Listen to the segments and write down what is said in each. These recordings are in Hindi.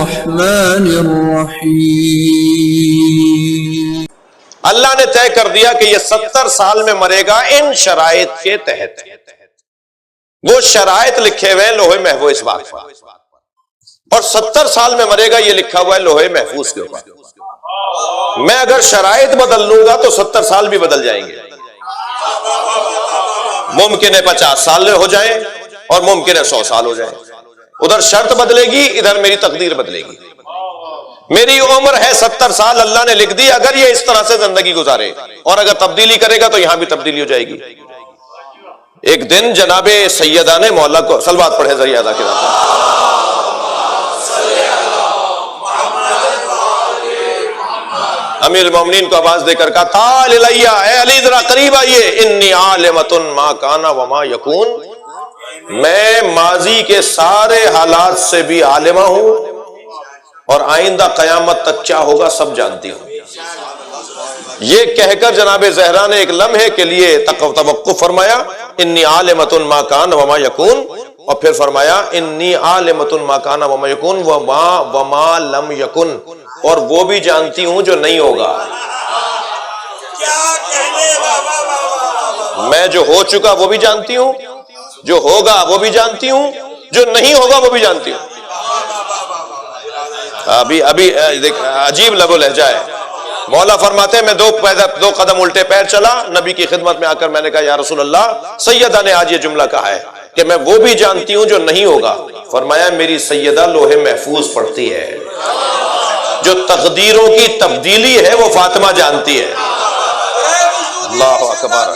अर्रहमानिर रहीम। अल्लाह ने तय कर दिया कि ये 70 साल में मरेगा इन शराइत के तहत। वो शराइत लिखे हुए हैं लोहे महफूज इस बात पर, और 70 साल में मरेगा ये लिखा हुआ है लोहे महफूज के ऊपर। मैं अगर शराइत बदल लूंगा तो 70 साल भी बदल जाएंगे। मुमकिन है 50 साल हो जाए और मुमकिन है 100 साल हो जाए। उधर शर्त बदलेगी, इधर मेरी तकदीर बदलेगी। मेरी उम्र है 70 साल, अल्लाह ने लिख दी अगर ये इस तरह से जिंदगी गुजारे, और अगर तब्दीली करेगा तो यहां भी तब्दीली हो जाएगी। एक दिन जनाबे सैयदा ने मौला को सलवात पढ़े जरिए अदा किया था। अमीर मोमिनीन को आवाज देकर कहा ताल इलैया, ए अली जरा करीब आइए, इन्नी आलिमतुन मा काना व मा यकून, मैं माजी के सारे हालात से भी आलिमा हूं और आइंदा कयामत तक क्या होगा सब जानती हूं। ये कहकर जनाबे ज़हरा ने एक लम्हे के लिए तवक्कुफ फरमाया, इन्नी आलिमतुन मा कान व मा यकून, और फिर फरमाया इन्नी आलिमतुन मा कान व मा यकून व मा लम यकुन, और वो भी जानती हूं जो नहीं होगा। क्या कहने बाबा, मैं जो हो चुका वो भी जानती हूं, जो होगा वो भी जानती हूं, जो नहीं होगा वो भी जानती हूं। अभी देख अजीब लबो लहजा है। मौला फरमाते हैं मैं दो कदम उल्टे पैर चला, नबी की खिदमत में आकर मैंने कहा या रसूल अल्लाह, सैयदा ने आज ये जुमला कहा है कि मैं वो भी जानती हूं जो नहीं होगा। फरमाया मेरी सैयदा लोहे महफूज पढ़ती है, जो तकदीरों की तब्दीली है वो फातिमा जानती है। अल्लाह अकबर,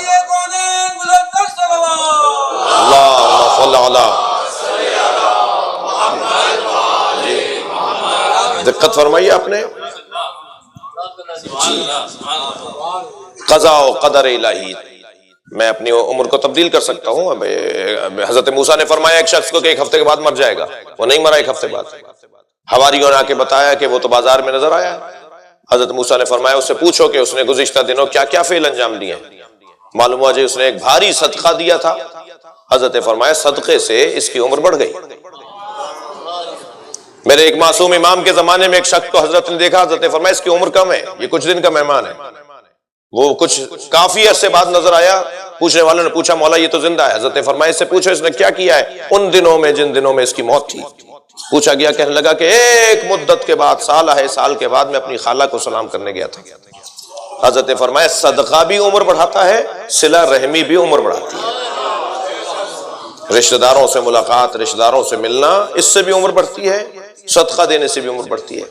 दिक्कत फरमाई आपने। क़ज़ा व क़दर इलाही, मैं अपनी उम्र को तब्दील कर सकता हूँ। हजरत मूसा ने फरमाया एक शख्स को कि 1 हफ्ते के बाद मर जाएगा, वो नहीं मरा 1 हफ्ते बाद। हवारियों ने आके बताया कि वो तो बाजार में नजर आया। हजरत मूसा ने फरमाया उससे पूछो कि उसने गुज़िश्ता दिनों क्या क्या फेल अंजाम दिए। मालूम हुआ जी उसने एक भारी सदका दिया था। हजरत फरमाया सदके से इसकी उम्र बढ़ गई। मेरे एक मासूम इमाम के जमाने में एक शख्स को हजरत ने देखा, हजरत फरमाया इसकी उम्र कम है, ये कुछ दिन का मेहमान है। वो कुछ काफी अरसे बाद नजर आया। पूछने वालों ने पूछा मौला ये तो जिंदा है। हजरत फरमाया इससे पूछो इसने क्या किया है उन दिनों में जिन दिनों में इसकी मौत थी। पूछा गया, कहने लगा कि एक मुद्दत के बाद, साल के बाद मैं अपनी खाला को सलाम करने गया था। हजरत फरमाया सदका भी उम्र बढ़ाता है, सिला रहमी भी उम्र बढ़ाती है। रिश्तेदारों से मुलाकात, रिश्तेदारों से मिलना, इससे भी उम्र बढ़ती है, सदका देने से भी उम्र बढ़ती है।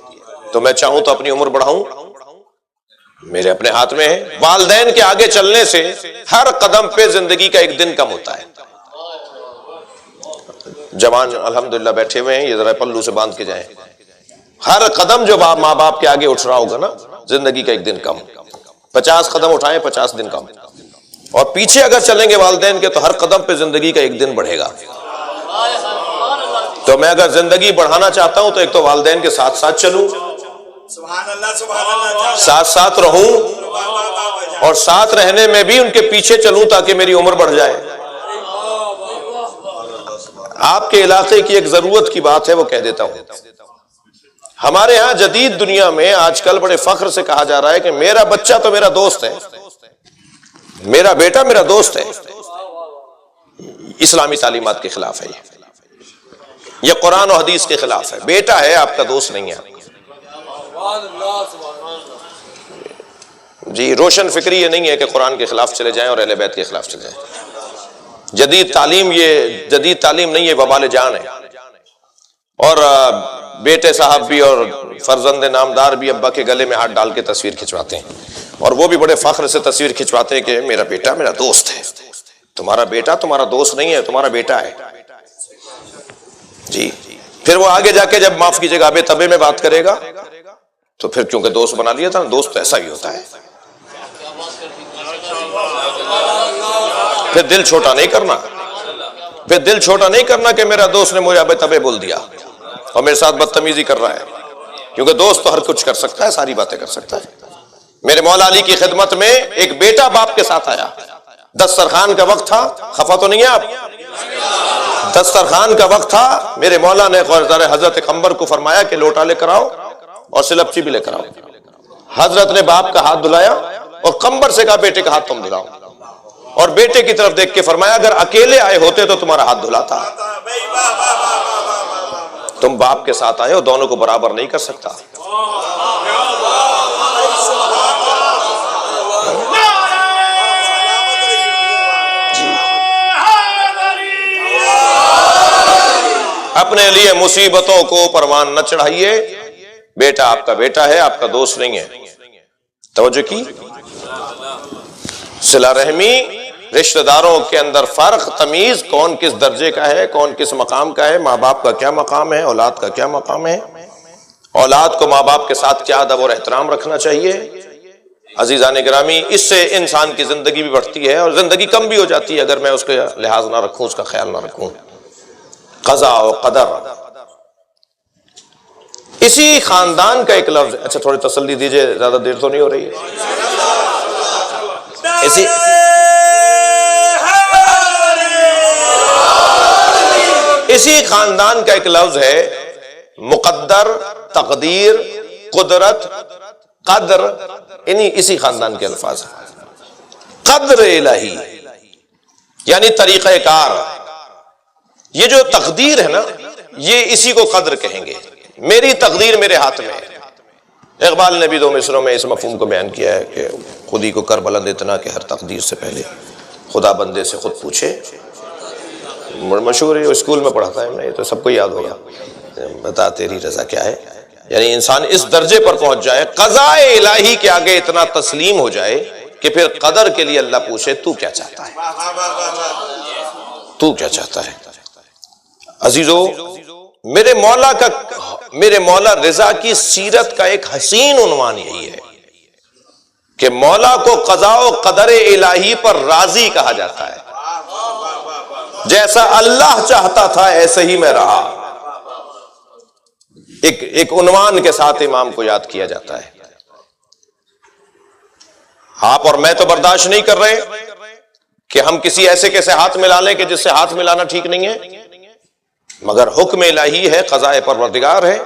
तो मैं चाहूं तो अपनी उम्र बढ़ाऊं, मेरे अपने हाथ में है। वालिदैन के आगे चलने से हर कदम पे जिंदगी का एक दिन कम होता है। जवान अल्हम्दुलिल्लाह बैठे हुए हैं, ये जरा पल्लू से बांध के जाएं। हर कदम जो माँ बाप के आगे उठ रहा होगा ना, जिंदगी का एक दिन कम। 50 कदम उठाएं 50 दिन कम, और पीछे अगर चलेंगे वालिदैन के तो हर कदम पे जिंदगी का एक दिन बढ़ेगा। तो मैं अगर जिंदगी बढ़ाना चाहता हूं तो एक तो वालिदैन के साथ साथ चलूं, साथ साथ रहूं, और साथ रहने में भी उनके पीछे चलूं ताकि मेरी उम्र बढ़ जाए। आपके इलाके की एक जरूरत की बात है, वो कह देता हूं। हमारे यहां जदीद दुनिया में आजकल बड़े फख्र से कहा जा रहा है कि मेरा बच्चा तो मेरा दोस्त है, मेरा बेटा मेरा दोस्त है। इस्लामी तालीमात के खिलाफ है ये कुरान और हदीस के खिलाफ है। बेटा है, आपका दोस्त नहीं है जी। रोशन फिक्री ये नहीं है कि कुरान के खिलाफ चले जाएं और अहले बैत के खिलाफ चले जाएं। जदीद तालीम ये जदीद तालीम नहीं है, वबाल जान है। और बेटे साहब भी और फर्जंद नामदार भी अब्बा के गले में हाथ डाल के तस्वीर खिंचवाते हैं, और वो भी बड़े फख्र से तस्वीर खिंचवाते हैं कि मेरा बेटा मेरा दोस्त है। तुम्हारा बेटा तुम्हारा दोस्त नहीं है, तुम्हारा बेटा है जी। फिर वो आगे जाके जब माफ कीजिएगा अबे तबे में बात करेगा तो फिर क्योंकि दोस्त बना लिया था, दोस्त तो ऐसा ही होता है। फिर दिल छोटा नहीं करना, फिर दिल छोटा नहीं करना कि मेरा दोस्त ने मुझे अबे तबे बोल दिया और मेरे साथ बदतमीजी कर रहा है, क्योंकि दोस्त तो हर कुछ कर सकता है, सारी बातें कर सकता है। मेरे मौला अली की खिदमत में एक बेटा बाप के साथ आया, दस्तरखान का वक्त था, खफा तो नहीं है आप? दस्तरखान का वक्त था, मेरे मौला ने हजरत कंबर को फरमाया कि लोटा लेकर आओ और सिलपची भी लेकर आओ। हजरत ने बाप का हाथ धुलाया और कंबर से कहा बेटे का हाथ तुम धुलाओ, और बेटे की तरफ देख के फरमाया अगर अकेले आए होते तो तुम्हारा हाथ धुलाता, तुम बाप के साथ आए हो, दोनों को बराबर नहीं कर सकता। अपने लिए मुसीबतों को परवान न चढ़ाइए, बेटा आपका बेटा है, आपका दोस्त नहीं है। तवज्जो की। सिला रहमी, रिश्तेदारों के अंदर फर्क, तमीज, कौन किस दर्जे का है, कौन किस मकाम का है, माँ बाप का क्या मकाम है, औलाद का क्या मकाम है, औलाद को माँ बाप के साथ क्या अदब और एहतराम रखना चाहिए। अजीजान गिरामी, इससे इंसान की जिंदगी भी बढ़ती है और जिंदगी कम भी हो जाती है अगर मैं उसका लिहाज ना रखूं, उसका ख्याल ना रखूं। क़ज़ा और क़दर, इसी खानदान का एक लफ्ज। अच्छा थोड़ी तसल्ली दीजिए, ज्यादा देर तो नहीं हो रही है। इसी खानदान का एक लफ्ज है मुक़द्दर, तकदीर, कुदरत, कदर, इसी खानदान के अल्फाज हैं। कद्र इलाही यानी तरीक़ेकार। ये जो तकदीर है ना, ये इसी को कद्र कहेंगे। मेरी तकदीर मेरे हाथ में है। इकबाल ने भी दो मिसरों में इस मफहूम को बयान किया है कि खुदी को कर बुलंद इतना कि हर तकदीर से पहले खुदा बंदे से खुद पूछे। मशहूर है, स्कूल में पढ़ाता है, ये तो सबको याद होगा। बता तेरी रजा क्या है। यानी इंसान इस दर्जे पर पहुंच जाए, क़ज़ाए इलाही के आगे इतना तस्लीम हो जाए कि फिर कदर के लिए अल्लाह पूछे तू क्या चाहता है, तू क्या चाहता है। अजीजों, मेरे मौला रिजा की सीरत का एक हसीन उन्वान यही है कि मौला को क़ज़ा और क़दर इलाही पर राजी कहा जाता है। जैसा अल्लाह चाहता था ऐसे ही मैं रहा। एक उन्वान के साथ इमाम को याद किया जाता है। आप और मैं तो बर्दाश्त नहीं कर रहे कि हम किसी ऐसे के से हाथ मिला लें कि जिससे हाथ मिलाना ठीक नहीं है, मगर हुक्म इलाही है, क़ज़ाए परवरदिगार है।